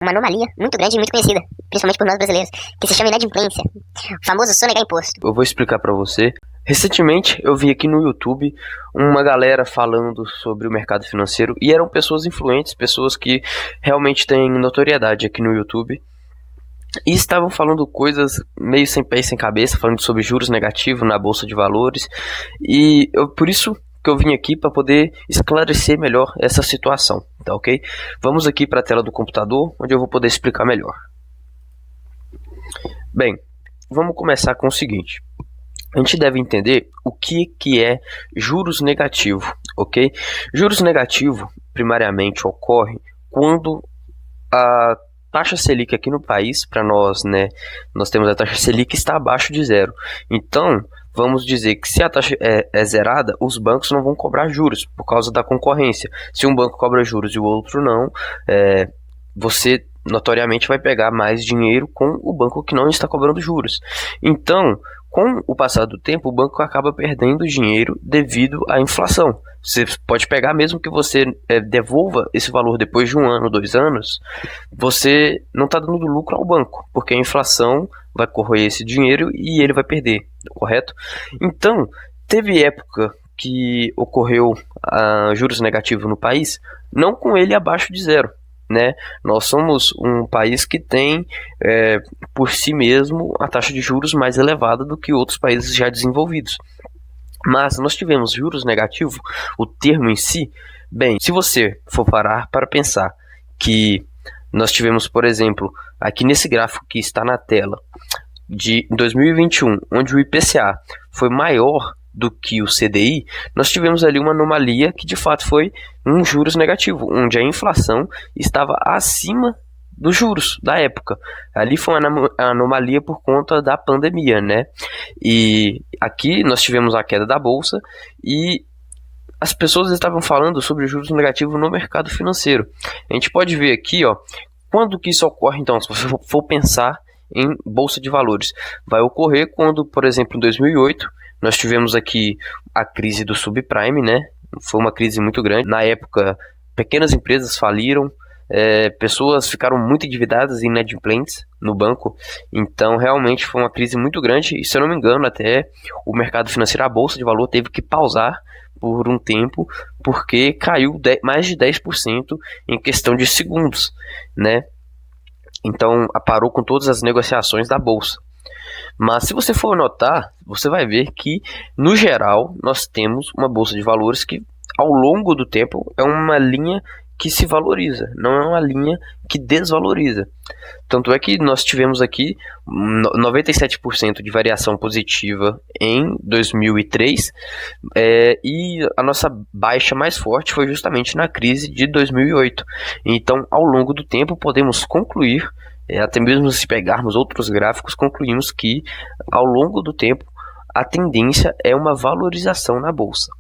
uma anomalia muito grande e muito conhecida, principalmente por nós brasileiros, que se chama inadimplência, o famoso sonegar imposto. Eu vou explicar para você. Recentemente eu vi aqui no YouTube uma galera falando sobre o mercado financeiro e eram pessoas influentes, pessoas que realmente têm notoriedade aqui no YouTube. E estavam falando coisas meio sem pé e sem cabeça, falando sobre juros negativos na bolsa de valores. E por isso que eu vim aqui para poder esclarecer melhor essa situação, tá ok? Vamos aqui para a tela do computador, onde eu vou poder explicar melhor. Bem, vamos começar com o seguinte. A gente deve entender o que é juros negativo, ok? Juros negativo, primariamente, ocorre quando a taxa Selic aqui no país, para nós, né, nós temos a taxa Selic que está abaixo de zero. Então, vamos dizer que se a taxa é zerada, os bancos não vão cobrar juros por causa da concorrência. Se um banco cobra juros e o outro não, você notoriamente vai pegar mais dinheiro com o banco que não está cobrando juros. Então, com o passar do tempo, o banco acaba perdendo dinheiro devido à inflação. Você pode pegar, mesmo que você devolva esse valor depois de 1 ano, 2 anos, você não está dando lucro ao banco, porque a inflação vai corroer esse dinheiro e ele vai perder, correto? Então, teve época que ocorreu juros negativos no país, não com ele abaixo de zero, né? Nós somos um país que tem, por si mesmo, a taxa de juros mais elevada do que outros países já desenvolvidos. Mas nós tivemos juros negativos, o termo em si. Bem, se você for parar para pensar que nós tivemos, por exemplo, aqui nesse gráfico que está na tela, de 2021, onde o IPCA foi maior do que o CDI, nós tivemos ali uma anomalia que de fato foi um juros negativo, onde a inflação estava acima dos juros da época. Ali foi uma anomalia por conta da pandemia, né? E aqui nós tivemos a queda da bolsa e as pessoas estavam falando sobre juros negativos no mercado financeiro. A gente pode ver aqui, ó, quando que isso ocorre. Então, se você for pensar em bolsa de valores, vai ocorrer quando, por exemplo, em 2008, nós tivemos aqui a crise do subprime, né? Foi uma crise muito grande. Na época, pequenas empresas faliram, pessoas ficaram muito endividadas e inadimplentes no banco. Então realmente foi uma crise muito grande. E se eu não me engano, até o mercado financeiro, a bolsa de valor, teve que pausar por um tempo, porque caiu mais de 10% em questão de segundos, né? Então parou com todas as negociações da bolsa. Mas se você for notar, você vai ver que, no geral, nós temos uma bolsa de valores que, ao longo do tempo, é uma linha que se valoriza, não é uma linha que desvaloriza. Tanto é que nós tivemos aqui 97% de variação positiva em 2003, e a nossa baixa mais forte foi justamente na crise de 2008. Então, ao longo do tempo, podemos concluir, até mesmo se pegarmos outros gráficos, concluímos que, ao longo do tempo, a tendência é uma valorização na bolsa.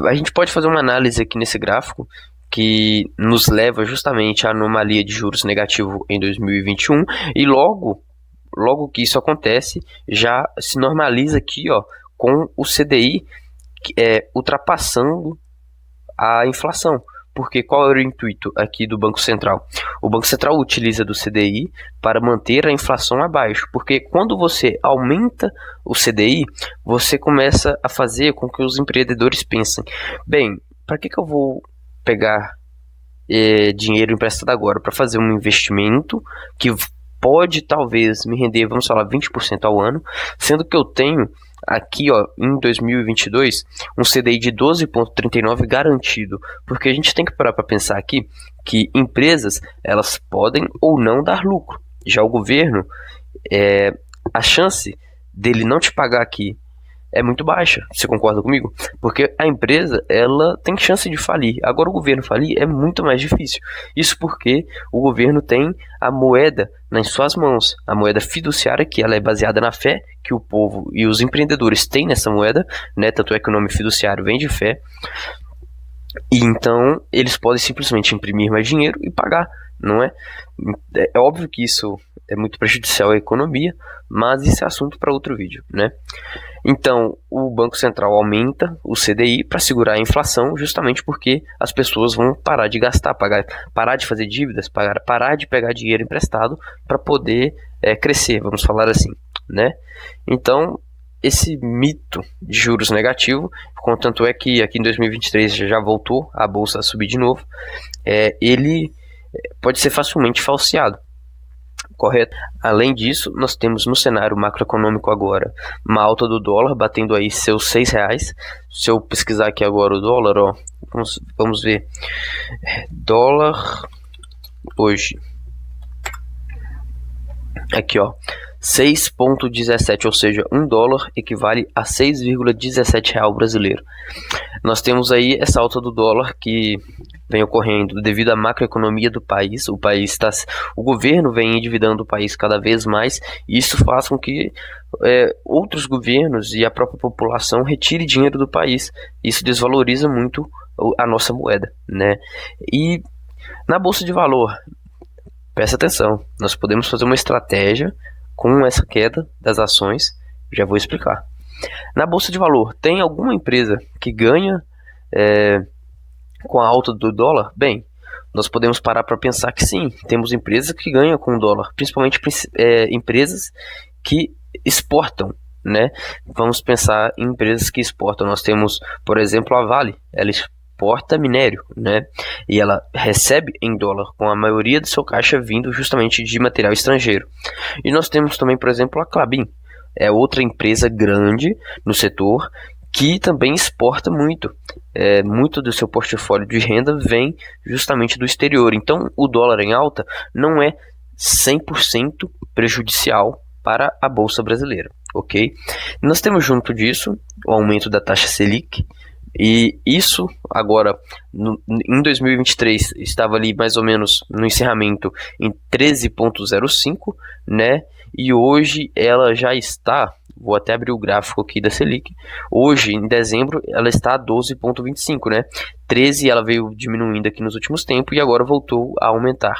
A gente pode fazer uma análise aqui nesse gráfico que nos leva justamente à anomalia de juros negativo em 2021 e logo que isso acontece, já se normaliza aqui, ó, com o CDI ultrapassando a inflação. Porque qual era o intuito aqui do Banco Central? O Banco Central utiliza do CDI para manter a inflação abaixo. Porque quando você aumenta o CDI, você começa a fazer com que os empreendedores pensem: bem, para que eu vou pegar dinheiro emprestado agora? Para fazer um investimento que pode talvez me render, vamos falar, 20% ao ano, sendo que eu tenho aqui, ó, em 2022, um CDI de 12,39 garantido. Porque a gente tem que parar para pensar aqui que empresas, elas podem ou não dar lucro. Já o governo, a chance dele não te pagar aqui é muito baixa. Você concorda comigo? Porque a empresa, ela tem chance de falir. Agora o governo falir é muito mais difícil. Isso porque o governo tem a moeda nas suas mãos. A moeda fiduciária, que ela é baseada na fé que o povo e os empreendedores têm nessa moeda, né? Tanto é que o nome fiduciário vem de fé. E então eles podem simplesmente imprimir mais dinheiro e pagar, não é? É óbvio que isso é muito prejudicial à economia, mas isso é assunto para outro vídeo, né? Então, o Banco Central aumenta o CDI para segurar a inflação, justamente porque as pessoas vão parar de gastar, parar de fazer dívidas, parar de pegar dinheiro emprestado para poder crescer, vamos falar assim, né? Então, esse mito de juros negativo, contanto é que aqui em 2023 já voltou a bolsa a subir de novo, ele pode ser facilmente falseado. Correto. Além disso, nós temos no cenário macroeconômico agora uma alta do dólar batendo aí seus R$ 6. Se eu pesquisar aqui agora o dólar, ó, vamos ver. Dólar hoje. Aqui, ó. 6,17, ou seja, $1 equivale a 6,17 real brasileiro. Nós temos aí essa alta do dólar que vem ocorrendo devido à macroeconomia do país. O governo vem endividando o país cada vez mais, e isso faz com que outros governos e a própria população retire dinheiro do país. Isso desvaloriza muito a nossa moeda, né? E na bolsa de valor, presta atenção, nós podemos fazer uma estratégia com essa queda das ações, já vou explicar. Na bolsa de valor, tem alguma empresa que ganha com a alta do dólar? Bem, nós podemos parar para pensar que sim, temos empresas que ganham com o dólar, principalmente empresas que exportam, né? Vamos pensar em empresas que exportam. Nós temos, por exemplo, a Vale, ela exporta minério, né? E ela recebe em dólar, com a maioria do seu caixa vindo justamente de material estrangeiro. E nós temos também, por exemplo, a Klabin, é outra empresa grande no setor que também exporta muito. Muito do seu portfólio de renda vem justamente do exterior. Então, o dólar em alta não é 100% prejudicial para a Bolsa Brasileira, ok? Nós temos junto disso o aumento da taxa Selic, e isso agora em 2023 estava ali mais ou menos no encerramento em 13,05, né? E hoje ela já está, vou até abrir o gráfico aqui da Selic, hoje em dezembro ela está a 12,25, né? 13 ela veio diminuindo aqui nos últimos tempos e agora voltou a aumentar.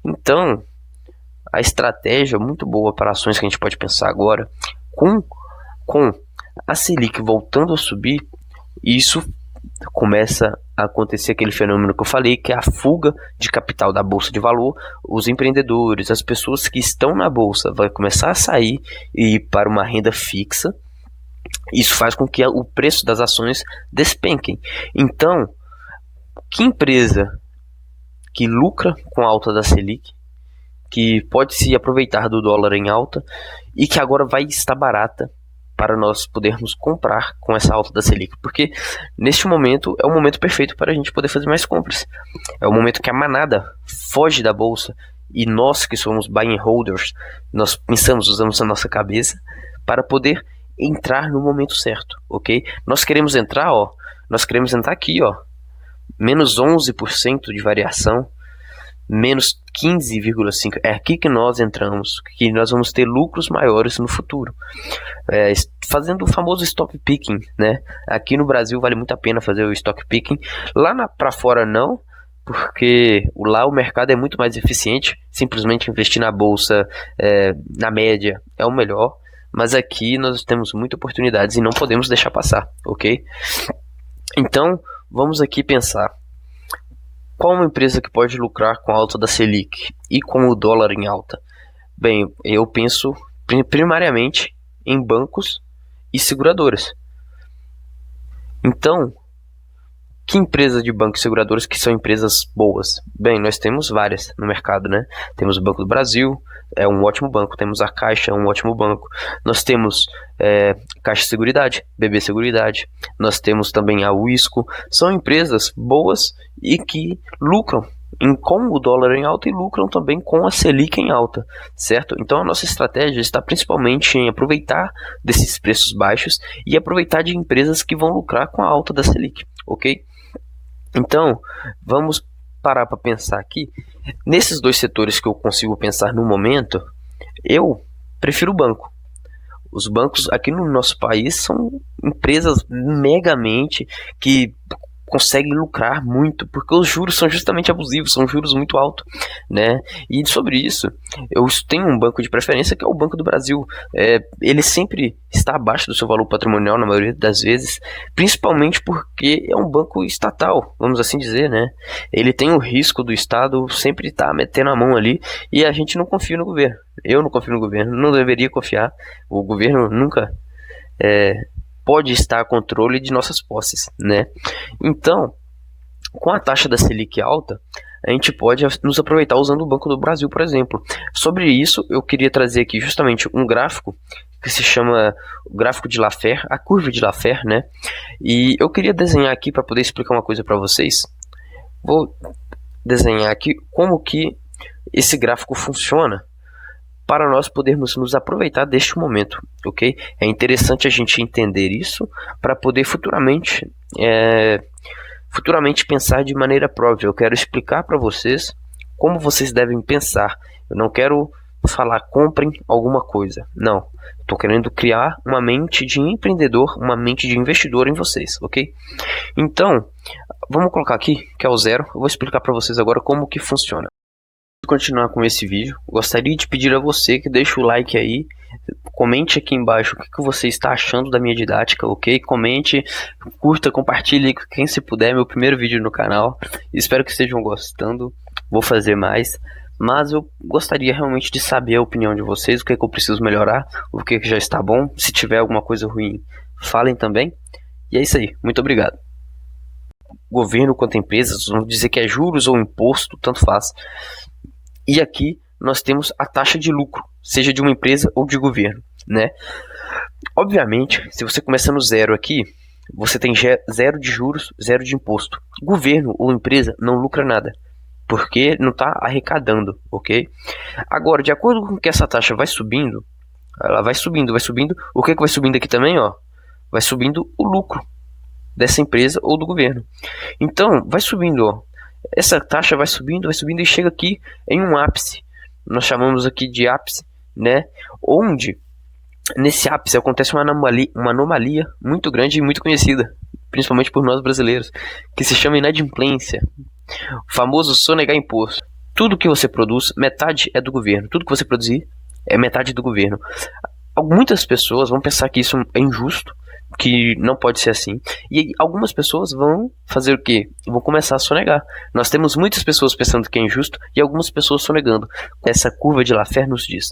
Então, a estratégia muito boa para ações que a gente pode pensar agora, com a Selic voltando a subir, isso começa a acontecer aquele fenômeno que eu falei, que é a fuga de capital da bolsa de valor. Os empreendedores, as pessoas que estão na bolsa vão começar a sair e ir para uma renda fixa. Isso faz com que o preço das ações despenquem. Então, que empresa que lucra com a alta da Selic, que pode se aproveitar do dólar em alta e que agora vai estar barata para nós podermos comprar com essa alta da Selic, porque neste momento é o momento perfeito para a gente poder fazer mais compras. É o momento que a manada foge da bolsa e nós que somos buy and holders, nós pensamos, usamos a nossa cabeça para poder entrar no momento certo, ok? Nós queremos entrar aqui, ó, menos 11% de variação, menos 15,5%. É aqui que nós entramos, que nós vamos ter lucros maiores no futuro. Fazendo o famoso stock picking, né? Aqui no Brasil vale muito a pena fazer o stock picking. Lá para fora não, porque lá o mercado é muito mais eficiente. Simplesmente investir na bolsa, na média, é o melhor. Mas aqui nós temos muitas oportunidades e não podemos deixar passar, ok? Então, vamos aqui pensar. Qual uma empresa que pode lucrar com a alta da Selic e com o dólar em alta? Bem, eu penso primariamente em bancos e seguradoras. Então, que empresa de bancos e seguradoras que são empresas boas? Bem, nós temos várias no mercado, né? Temos o Banco do Brasil, é um ótimo banco. Temos a Caixa, é um ótimo banco. Nós temos Caixa Seguridade, BB Seguridade. Nós temos também a Wisco. São empresas boas e que lucram com o dólar em alta e lucram também com a Selic em alta, certo? Então a nossa estratégia está principalmente em aproveitar desses preços baixos e aproveitar de empresas que vão lucrar com a alta da Selic, ok? Então, vamos parar para pensar aqui. Nesses dois setores que eu consigo pensar no momento, eu prefiro o banco. Os bancos aqui no nosso país são empresas megamente que consegue lucrar muito, porque os juros são justamente abusivos, são juros muito altos, né? E sobre isso, eu tenho um banco de preferência que é o Banco do Brasil. Ele sempre está abaixo do seu valor patrimonial na maioria das vezes, principalmente porque é um banco estatal, vamos assim dizer, né? Ele tem o risco do Estado sempre estar metendo a mão ali, e a gente não confia no governo. Eu não confio no governo, não deveria confiar. O governo nunca pode estar a controle de nossas posses, né? Então, com a taxa da Selic alta, a gente pode nos aproveitar usando o Banco do Brasil, por exemplo. Sobre isso, eu queria trazer aqui justamente um gráfico que se chama o gráfico de Laffer, a curva de Laffer, né? E eu queria desenhar aqui para poder explicar uma coisa para vocês. Vou desenhar aqui como que esse gráfico funciona para nós podermos nos aproveitar deste momento, ok? É interessante a gente entender isso para poder futuramente pensar de maneira própria. Eu quero explicar para vocês como vocês devem pensar. Eu não quero falar comprem alguma coisa, não. Estou querendo criar uma mente de empreendedor, uma mente de investidor em vocês, ok? Então, vamos colocar aqui que é o 0. Eu vou explicar para vocês agora como que funciona. Continuar com esse vídeo, gostaria de pedir a você que deixe o like aí, comente aqui embaixo o que você está achando da minha didática, ok? Comente, curta, compartilhe com quem se puder, meu primeiro vídeo no canal. Espero que estejam gostando, vou fazer mais, mas eu gostaria realmente de saber a opinião de vocês, o que é que eu preciso melhorar, o que é que já está bom. Se tiver alguma coisa ruim, falem também. E é isso aí, muito obrigado. Governo quanto empresas, vamos dizer que é juros ou imposto, tanto faz. E aqui nós temos a taxa de lucro, seja de uma empresa ou de governo, né? Obviamente, se você começa no 0 aqui, você tem 0 de juros, 0 de imposto. Governo ou empresa não lucra nada, porque não está arrecadando, ok? Agora, de acordo com que essa taxa vai subindo, ela vai subindo, vai subindo. O que vai subindo aqui também, ó? Vai subindo o lucro dessa empresa ou do governo. Então, vai subindo, ó. Essa taxa vai subindo e chega aqui em um ápice. Nós chamamos aqui de ápice, né? Onde nesse ápice acontece uma anomalia muito grande e muito conhecida, principalmente por nós brasileiros, que se chama inadimplência, o famoso sonegar imposto. Tudo que você produz, metade é do governo. Tudo que você produzir é metade do governo. Muitas pessoas vão pensar que isso é injusto, que não pode ser assim. E algumas pessoas vão fazer o quê? Vão começar a sonegar. Nós temos muitas pessoas pensando que é injusto e algumas pessoas sonegando. Essa curva de Laffer nos diz.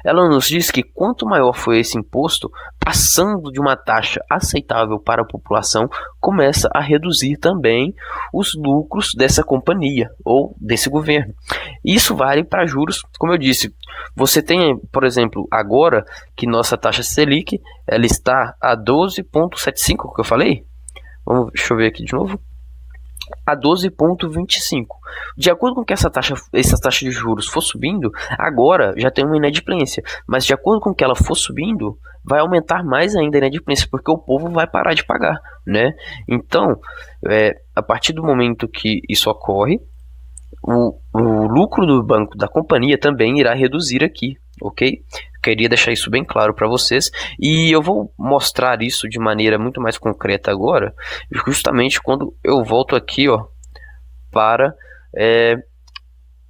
Ela nos diz que quanto maior foi esse imposto, passando de uma taxa aceitável para a população, começa a reduzir também os lucros dessa companhia ou desse governo. Isso vale para juros, como eu disse. Você tem, por exemplo, agora que nossa taxa Selic ela está a 12,75, que eu falei. Deixa eu ver aqui de novo. A 12,25. De acordo com que essa taxa de juros for subindo, agora já tem uma inadimplência. Mas de acordo com que ela for subindo, vai aumentar mais ainda a inadimplência, porque o povo vai parar de pagar, né? Então, a partir do momento que isso ocorre, o lucro do banco, da companhia, também irá reduzir aqui, ok? Queria deixar isso bem claro para vocês, e eu vou mostrar isso de maneira muito mais concreta agora, justamente quando eu volto aqui, ó, para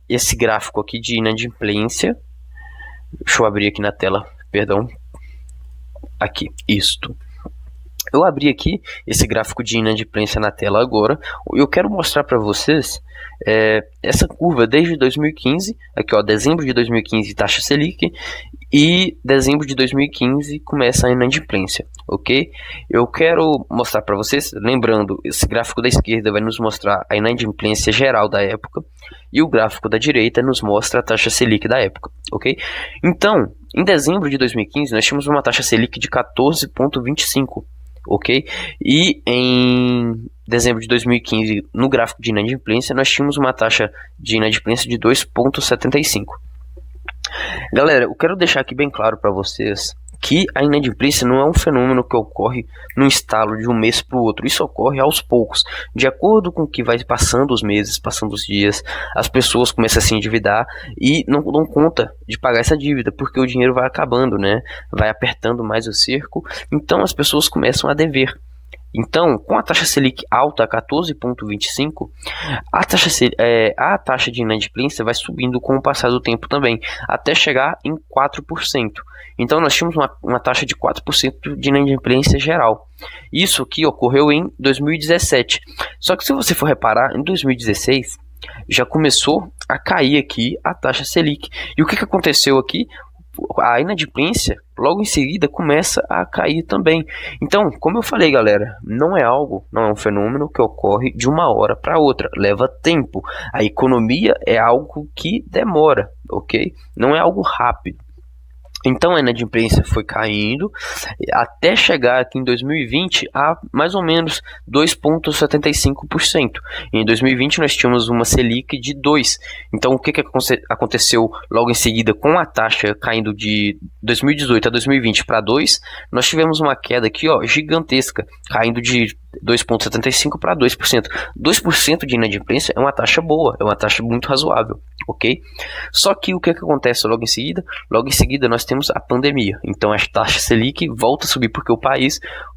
esse gráfico aqui de inadimplência. Deixa eu abrir aqui na tela, perdão, aqui, isto. Eu abri aqui esse gráfico de inadimplência na tela agora. Eu quero mostrar para vocês essa curva desde 2015. Aqui, ó, dezembro de 2015, taxa Selic. E dezembro de 2015 começa a inadimplência, ok? Eu quero mostrar para vocês, lembrando, esse gráfico da esquerda vai nos mostrar a inadimplência geral da época. E o gráfico da direita nos mostra a taxa Selic da época, ok? Então, em dezembro de 2015, nós tínhamos uma taxa Selic de 14,25%. Ok? E em dezembro de 2015, no gráfico de inadimplência, nós tínhamos uma taxa de inadimplência de 2,75. Galera, eu quero deixar aqui bem claro para vocês que a inadimplência não é um fenômeno que ocorre num estalo de um mês para o outro. Isso ocorre aos poucos. De acordo com que vai passando os meses, passando os dias, as pessoas começam a se endividar e não dão conta de pagar essa dívida, porque o dinheiro vai acabando, né? Vai apertando mais o cerco. Então as pessoas começam a dever. Então, com a taxa Selic alta a 14,25, a taxa de inadimplência vai subindo com o passar do tempo também, até chegar em 4%. Então, nós tínhamos uma taxa de 4% de inadimplência geral. Isso aqui ocorreu em 2017. Só que se você for reparar, em 2016 já começou a cair aqui a taxa Selic. E o que aconteceu aqui? A inadimplência logo em seguida começa a cair também. Então, como eu falei, galera, não é um fenômeno que ocorre de uma hora para outra, leva tempo. A economia é algo que demora, ok? Não é algo rápido. Então a inadimplência foi caindo até chegar aqui em 2020 a mais ou menos 2,75%. Em 2020 nós tínhamos uma Selic de 2%. Então o que aconteceu logo em seguida com a taxa caindo de 2018 a 2020 para 2%? Nós tivemos uma queda aqui gigantesca, caindo de 2,75% para 2%. 2% de inadimplência é uma taxa boa, é uma taxa muito razoável, ok? Só que o que acontece logo em seguida? Logo em seguida nós temos a pandemia. Então a taxa Selic volta a subir porque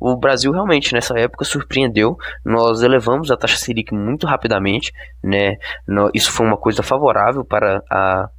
o Brasil realmente nessa época surpreendeu. Nós elevamos a taxa Selic muito rapidamente, né? Isso foi uma coisa favorável para a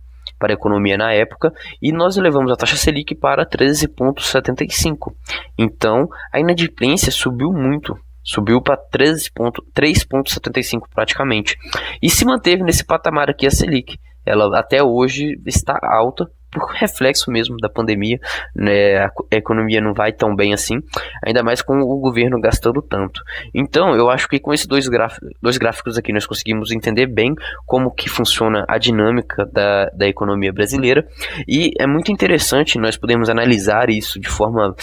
economia na época, e nós elevamos a taxa Selic para 13,75%. Então a inadimplência subiu muito. Subiu para 3,75% praticamente. E se manteve nesse patamar aqui a Selic. Ela até hoje está alta por reflexo mesmo da pandemia, né? A economia não vai tão bem assim, ainda mais com o governo gastando tanto. Então eu acho que com esses dois gráficos aqui nós conseguimos entender bem como que funciona a dinâmica da economia brasileira, e é muito interessante nós podemos analisar isso de forma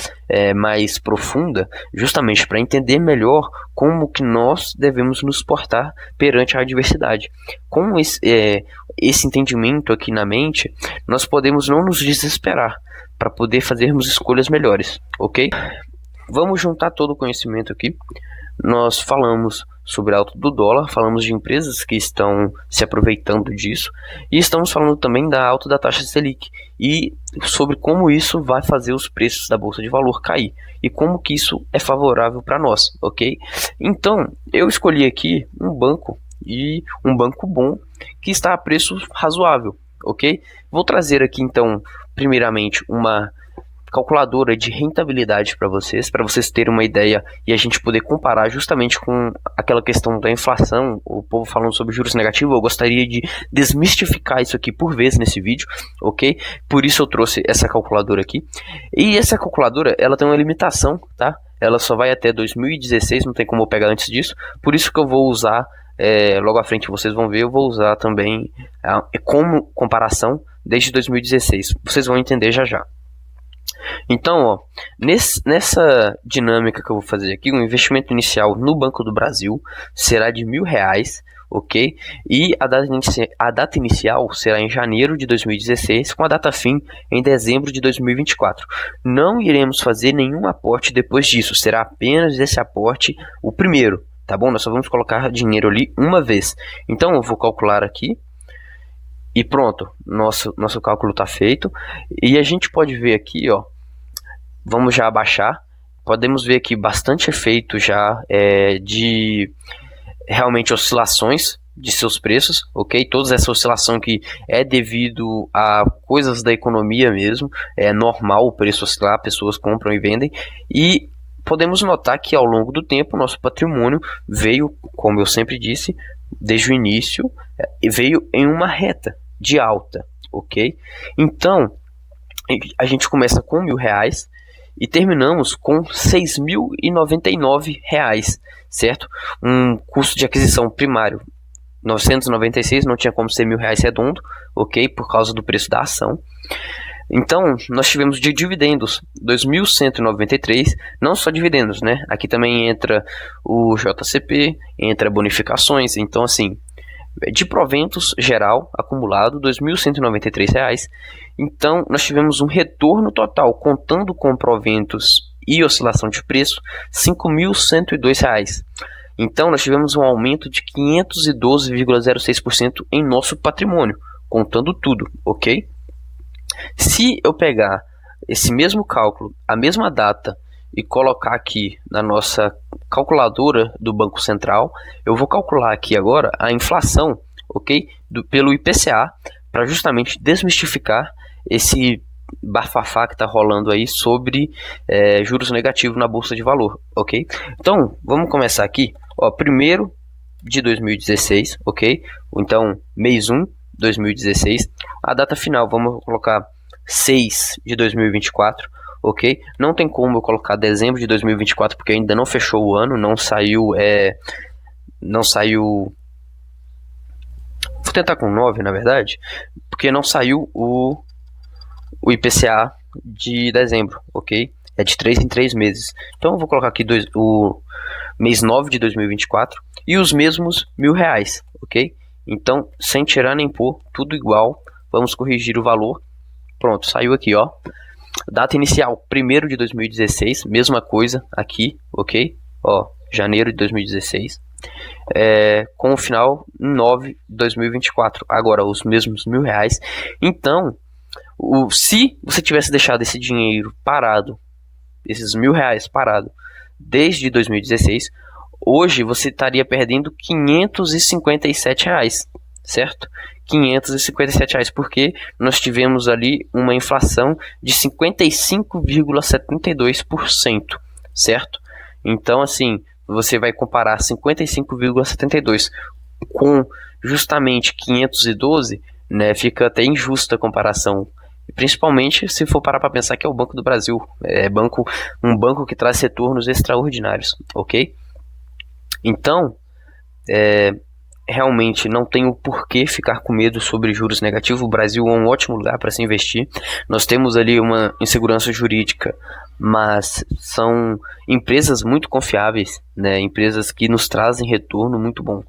mais profunda, justamente para entender melhor como que nós devemos nos portar perante a adversidade. Com esse entendimento aqui na mente, nós podemos não nos desesperar para poder fazermos escolhas melhores, ok? Vamos juntar todo o conhecimento aqui. Nós falamos sobre a alta do dólar, falamos de empresas que estão se aproveitando disso, e estamos falando também da alta da taxa Selic e sobre como isso vai fazer os preços da bolsa de valor cair e como que isso é favorável para nós, ok? Então eu escolhi aqui um banco bom que está a preço razoável, ok? Vou trazer aqui então primeiramente uma calculadora de rentabilidade para vocês terem uma ideia e a gente poder comparar justamente com aquela questão da inflação, o povo falando sobre juros negativos. Eu gostaria de desmistificar isso aqui por vez nesse vídeo, ok? Por isso eu trouxe essa calculadora aqui. E essa calculadora, ela tem uma limitação, tá? Ela só vai até 2016, não tem como eu pegar antes disso, por isso que eu vou usar, logo à frente vocês vão ver, eu vou usar também como comparação desde 2016, vocês vão entender já já. Então, nessa dinâmica que eu vou fazer aqui, o investimento inicial no Banco do Brasil será de R$1.000, ok? E a data inicial será em janeiro de 2016, com a data fim em dezembro de 2024. Não iremos fazer nenhum aporte depois disso, será apenas esse aporte o primeiro, tá bom? Nós só vamos colocar dinheiro ali uma vez. Então, eu vou calcular aqui. E pronto, nosso cálculo está feito. E a gente pode ver aqui, vamos já abaixar. Podemos ver aqui bastante efeito já de realmente oscilações de seus preços, ok? Toda essa oscilação que é devido a coisas da economia mesmo. É normal o preço oscilar, pessoas compram e vendem. E podemos notar que ao longo do tempo, nosso patrimônio veio, como eu sempre disse, desde o início, veio em uma reta de alta, ok? Então, a gente começa com R$1.000 e terminamos com R$6.099, certo? Um custo de aquisição primário 996, não tinha como ser R$1.000 redondo, ok? Por causa do preço da ação. Então, nós tivemos de dividendos 2.193, não só dividendos, né? Aqui também entra o JCP, entra bonificações, então assim, de proventos geral acumulado R$2.193. Então nós tivemos um retorno total, contando com proventos e oscilação de preço, R$5.102. Então nós tivemos um aumento de 512,06% em nosso patrimônio, contando tudo, ok? Se eu pegar esse mesmo cálculo, a mesma data, e colocar aqui na nossa calculadora do Banco Central, eu vou calcular aqui agora a inflação, ok? Pelo IPCA, para justamente desmistificar esse bafafá que está rolando aí sobre juros negativos na Bolsa de Valor, ok? Então, vamos começar aqui, ó, primeiro de 2016, ok? Então, mês 1, 2016, a data final, vamos colocar 6 de 2024, ok? Não tem como eu colocar dezembro de 2024, porque ainda não fechou o ano, não saiu, vou tentar com 9, na verdade, porque não saiu o IPCA de dezembro, ok? É de 3 em 3 meses. Então eu vou colocar aqui o mês 9 de 2024 e os mesmos R$ 1.000, ok? Então, sem tirar nem pôr, tudo igual. Vamos corrigir o valor. Pronto, saiu aqui, ó. Data inicial, 1º de 2016, mesma coisa aqui, ok? Ó, janeiro de 2016. Com o final em 9 de 2024. Agora, os mesmos R$ 1.000. Então, se você tivesse deixado esse dinheiro parado, esses R$ 1.000 parado desde 2016, hoje você estaria perdendo R$ 557, certo? R$ 557, porque nós tivemos ali uma inflação de 55,72%, certo? Então, assim, você vai comparar 55,72 com justamente 512, né? Fica até injusta a comparação. Principalmente se for parar para pensar que é o Banco do Brasil, um banco que traz retornos extraordinários, ok? Então, realmente não tem o porquê ficar com medo sobre juros negativos. O Brasil é um ótimo lugar para se investir. Nós temos ali uma insegurança jurídica, mas são empresas muito confiáveis, né? Empresas que nos trazem retorno muito bom.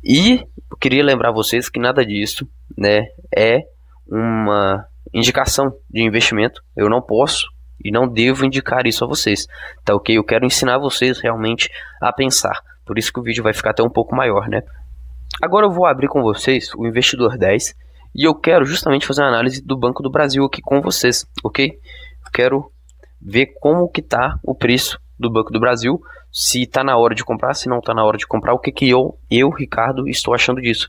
E eu queria lembrar vocês que nada disso, né, é uma indicação de investimento. Eu não posso e não devo indicar isso a vocês, tá ok? Eu quero ensinar vocês realmente a pensar. Por isso que o vídeo vai ficar até um pouco maior, né? Agora eu vou abrir com vocês o Investidor 10 e eu quero justamente fazer uma análise do Banco do Brasil aqui com vocês, ok? Eu quero ver como que tá o preço do Banco do Brasil, se está na hora de comprar, se não está na hora de comprar, o que eu, Ricardo, estou achando disso.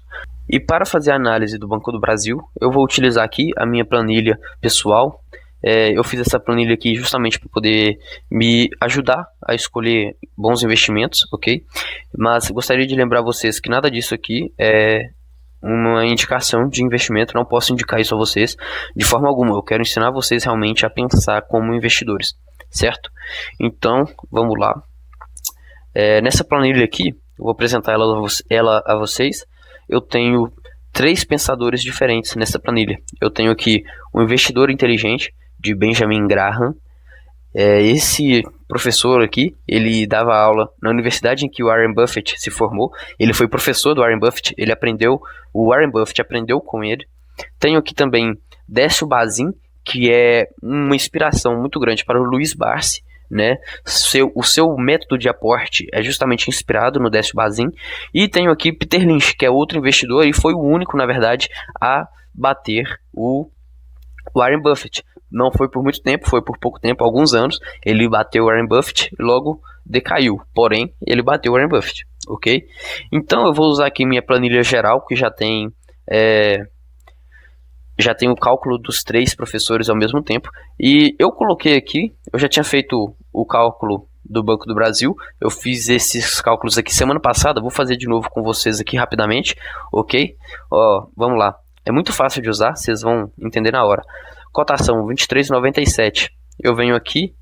E para fazer a análise do Banco do Brasil, eu vou utilizar aqui a minha planilha pessoal. Eu fiz essa planilha aqui justamente para poder me ajudar a escolher bons investimentos, ok? Mas gostaria de lembrar vocês que nada disso aqui é uma indicação de investimento, não posso indicar isso a vocês de forma alguma. Eu quero ensinar vocês realmente a pensar como investidores, certo? Então, vamos lá. Nessa planilha aqui, eu vou apresentar ela a vocês. Eu tenho 3 pensadores diferentes nessa planilha. Eu tenho aqui o Investidor Inteligente, de Benjamin Graham. Esse professor aqui, ele dava aula na universidade em que o Warren Buffett se formou. Ele foi professor do Warren Buffett, o Warren Buffett aprendeu com ele. Tenho aqui também Décio Bazin, que é uma inspiração muito grande para o Luiz Barsi, né? O seu método de aporte é justamente inspirado no Décio Bazin. E tenho aqui Peter Lynch, que é outro investidor e foi o único, na verdade, a bater o Warren Buffett. Não foi por muito tempo, foi por pouco tempo, alguns anos. Ele bateu o Warren Buffett e logo decaiu. Porém, ele bateu o Warren Buffett, ok? Então eu vou usar aqui minha planilha geral, que já tem o cálculo dos 3 professores ao mesmo tempo. E eu coloquei aqui, eu já tinha feito o cálculo do Banco do Brasil. Eu fiz esses cálculos aqui semana passada, vou fazer de novo com vocês aqui rapidamente, ok? Vamos lá. É muito fácil de usar, vocês vão entender na hora. Cotação 23,97. Eu venho aqui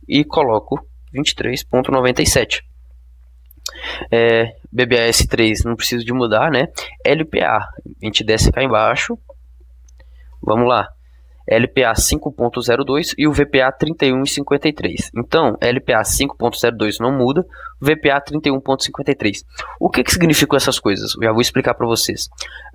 e coloco 23,97. BBAS3 não preciso de mudar, né? LPA, a gente desce cá embaixo. Vamos lá. LPA 5.02 e o VPA 31,53. Então, LPA 5.02 não muda, VPA 31,53. O que significam essas coisas? Eu já vou explicar para vocês.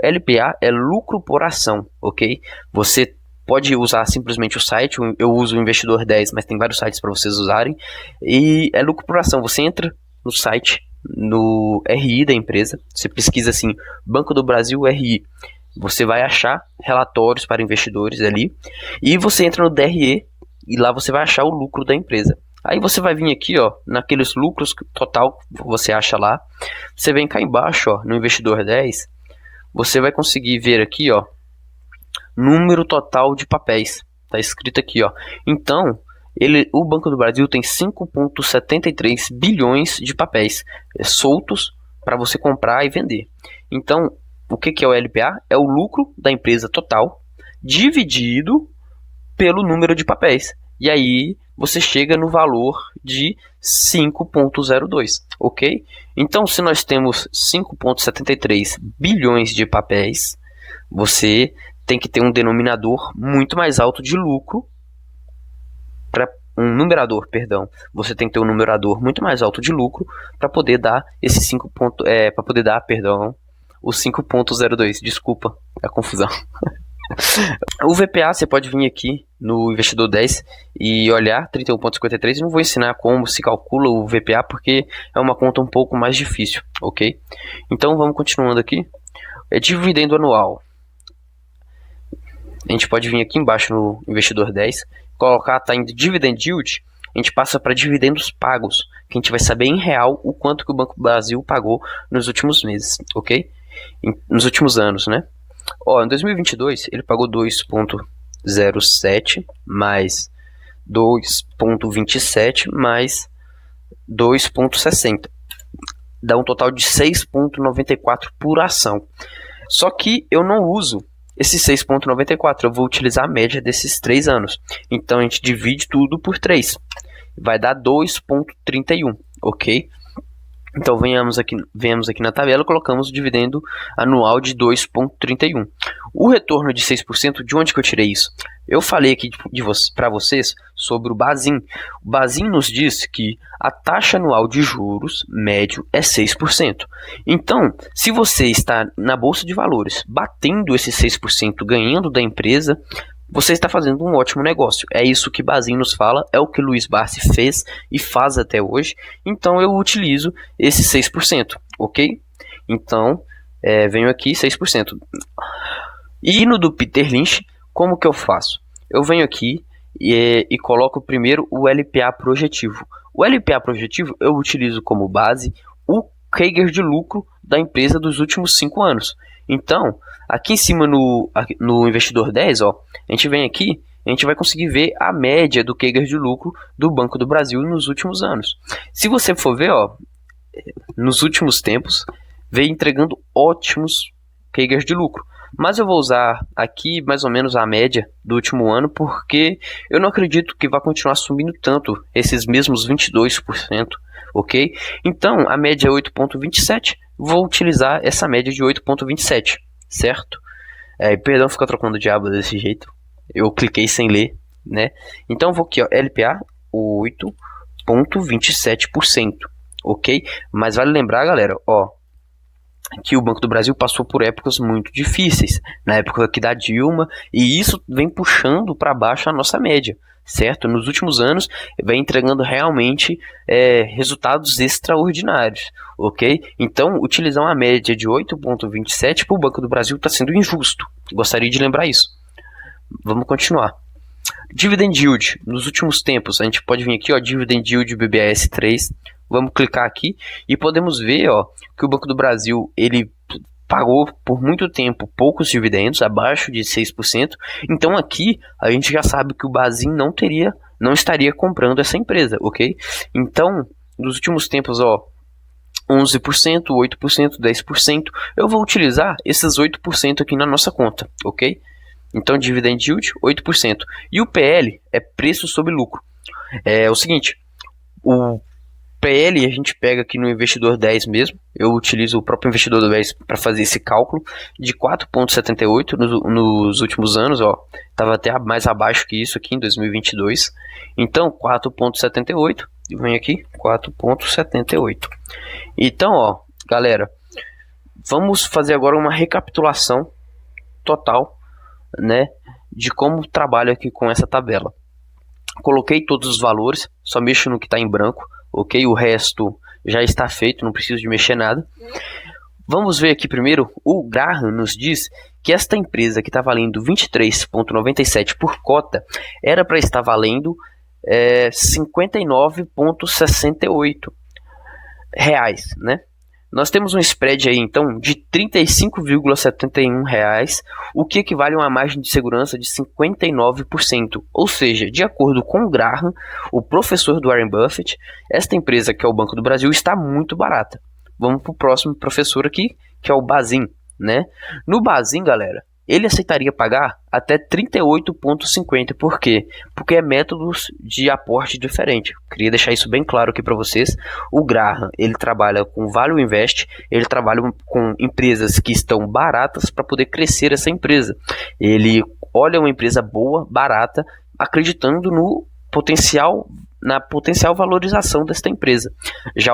LPA é lucro por ação, ok? Você pode usar simplesmente o site, eu uso o Investidor 10, mas tem vários sites para vocês usarem. E é lucro por ação, você entra no site, no RI da empresa, você pesquisa assim, Banco do Brasil RI. Você vai achar relatórios para investidores ali. E você entra no DRE e lá você vai achar o lucro da empresa. Aí você vai vir aqui, ó, naqueles lucros total que você acha lá. Você vem cá embaixo, ó, no investidor 10, você vai conseguir ver aqui, ó, número total de papéis. Tá escrito aqui, ó. Então, o Banco do Brasil tem 5,73 bilhões de papéis soltos para você comprar e vender. Então, o que é o LPA? É o lucro da empresa total dividido pelo número de papéis. E aí você chega no valor de 5,02, ok? Então, se nós temos 5,73 bilhões de papéis, você tem que ter um denominador muito mais alto de lucro para um numerador, perdão. Você tem que ter um numerador muito mais alto de lucro para poder dar esse o 5,02. Desculpa a confusão. O VPA, você pode vir aqui no investidor 10 e olhar 31,53. Não vou ensinar como se calcula o VPA porque é uma conta um pouco mais difícil, ok? Então vamos continuando aqui. É dividendo anual. A gente pode vir aqui embaixo no investidor 10, colocar tá em dividend yield, a gente passa para dividendos pagos, que a gente vai saber em real o quanto que o Banco do Brasil pagou nos últimos meses, ok? Nos últimos anos, né? Ó, em 2022 ele pagou 2,07 mais 2,27 mais 2,60. Dá um total de 6,94 por ação. Só que eu não uso esse 6,94, eu vou utilizar a média desses 3 anos. Então a gente divide tudo por 3. Vai dar 2,31, ok? Então venhamos aqui na tabela e colocamos o dividendo anual de 2,31. O retorno de 6%, de onde que eu tirei isso? Eu falei aqui para vocês sobre o Bazin. O Bazin nos diz que a taxa anual de juros médio é 6%. Então, se você está na Bolsa de Valores batendo esse 6%, ganhando da empresa, você está fazendo um ótimo negócio. É isso que Bazin nos fala, é o que Luiz Barsi fez e faz até hoje. Então eu utilizo esse 6%, ok? Então, venho aqui 6%. E no do Peter Lynch, como que eu faço? Eu venho aqui e coloco primeiro o LPA projetivo. O LPA projetivo eu utilizo como base o CAGR de lucro da empresa dos últimos 5 anos. Então, aqui em cima no investidor 10, ó, a gente vem aqui, a gente vai conseguir ver a média do CAGR de lucro do Banco do Brasil nos últimos anos. Se você for ver, ó, nos últimos tempos, vem entregando ótimos CAGR de lucro. Mas eu vou usar aqui mais ou menos a média do último ano, porque eu não acredito que vai continuar subindo tanto, esses mesmos 22%, ok? Então, a média é 8,27%. Vou utilizar essa média de 8,27, certo? Perdão ficar trocando o diabo desse jeito. Eu cliquei sem ler, né? Então vou aqui, ó, LPA 8,27%, ok? Mas vale lembrar, galera, ó, que o Banco do Brasil passou por épocas muito difíceis, na época aqui da Dilma, e isso vem puxando para baixo a nossa média, certo? Nos últimos anos vem entregando realmente resultados extraordinários, ok? Então, utilizar uma média de 8,27 para o Banco do Brasil está sendo injusto. Gostaria de lembrar isso. Vamos continuar. Dividend Yield, nos últimos tempos, a gente pode vir aqui, ó, Dividend Yield BBAS 3, vamos clicar aqui e podemos ver, ó, que o Banco do Brasil, ele pagou por muito tempo poucos dividendos, abaixo de 6%, então aqui a gente já sabe que o Bazin não estaria comprando essa empresa, ok? Então, nos últimos tempos, ó, 11%, 8%, 10%, eu vou utilizar esses 8% aqui na nossa conta, ok? Então, Dividend Yield, 8%. E o PL é preço sobre lucro. É o seguinte, o PL a gente pega aqui no investidor 10 mesmo. Eu utilizo o próprio investidor 10 para fazer esse cálculo de 4,78 nos últimos anos. Estava até mais abaixo que isso aqui em 2022. Então, 4,78. Vem aqui, 4,78. Então, ó, galera, vamos fazer agora uma recapitulação total, né, de como trabalho aqui com essa tabela. Coloquei todos os valores, só mexo no que está em branco, ok? O resto já está feito, não preciso de mexer nada. Vamos ver aqui primeiro, o Graham nos diz que esta empresa que está valendo 23,97 por cota, era para estar valendo 59,68 reais, né? Nós temos um spread aí, então, de R$ 35,71, o que equivale a uma margem de segurança de 59%. Ou seja, de acordo com o Graham, o professor do Warren Buffett, esta empresa, que é o Banco do Brasil, está muito barata. Vamos para o próximo professor aqui, que é o Bazin, né? No Bazin, galera, ele aceitaria pagar até 38,50. Por quê? Porque é métodos de aporte diferente. Queria deixar isso bem claro aqui para vocês. O Graham, ele trabalha com Value Invest, ele trabalha com empresas que estão baratas para poder crescer essa empresa. Ele olha uma empresa boa, barata, acreditando no potencial, na potencial valorização desta empresa. Já